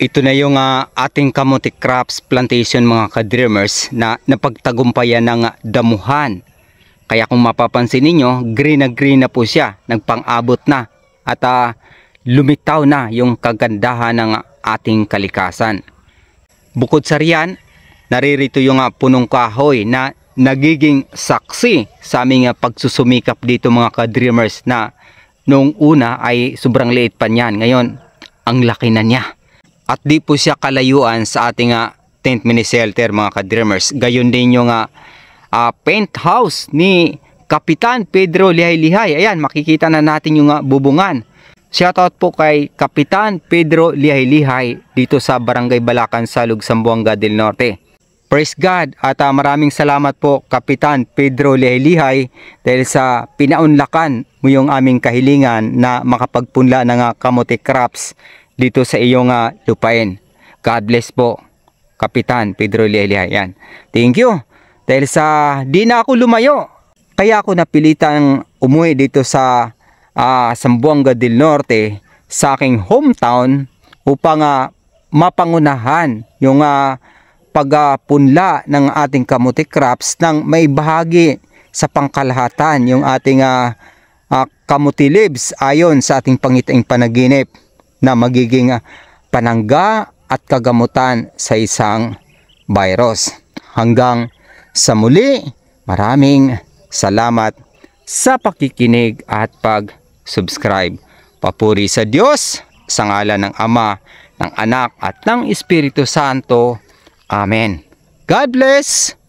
Ito na yung ating kamote crops plantation mga ka-dreamers na napagtagumpayan ng damuhan. Kaya kung mapapansin ninyo, green na po siya, nagpang-abot na at lumitaw na yung kagandahan ng ating kalikasan. Bukod sa riyan, naririto yung punong kahoy na nagiging saksi sa aming pagsusumikap dito mga ka-dreamers na noong una ay sobrang liit pa niyan. Ngayon, ang laki na niya. At di po siya kalayuan sa ating tent mini shelter mga ka-dreamers. Gayon din yung penthouse ni Kapitan Pedro Lihay-Lihay. Ayan, makikita na natin yung bubungan. Shoutout po kay Kapitan Pedro Lihay-Lihay dito sa Barangay Balacan, Salug, Zamboanga del Norte. Praise God at maraming salamat po Kapitan Pedro Lihay-Lihay dahil sa pinaunlakan mo yung aming kahilingan na makapagpunla ng kamote crops dito sa iyong lupain. God bless po Kapitan Pedro Lihay-Lihay. Yan. Thank you. Dahil sa di na ako lumayo, kaya ako napilitang umuwi dito sa Zamboanga del Norte sa aking hometown upang mapangunahan yung pagpunla ng ating kamote crops nang may bahagi sa pangkalahatan yung ating kamote leaves ayon sa ating pangitaing panaginip na magiging panangga at kagamutan sa isang virus. Hanggang sa muli, maraming salamat sa pakikinig at pag-subscribe. Papuri sa Diyos, sa ngalan ng Ama, ng Anak at ng Espiritu Santo. Amen. God bless!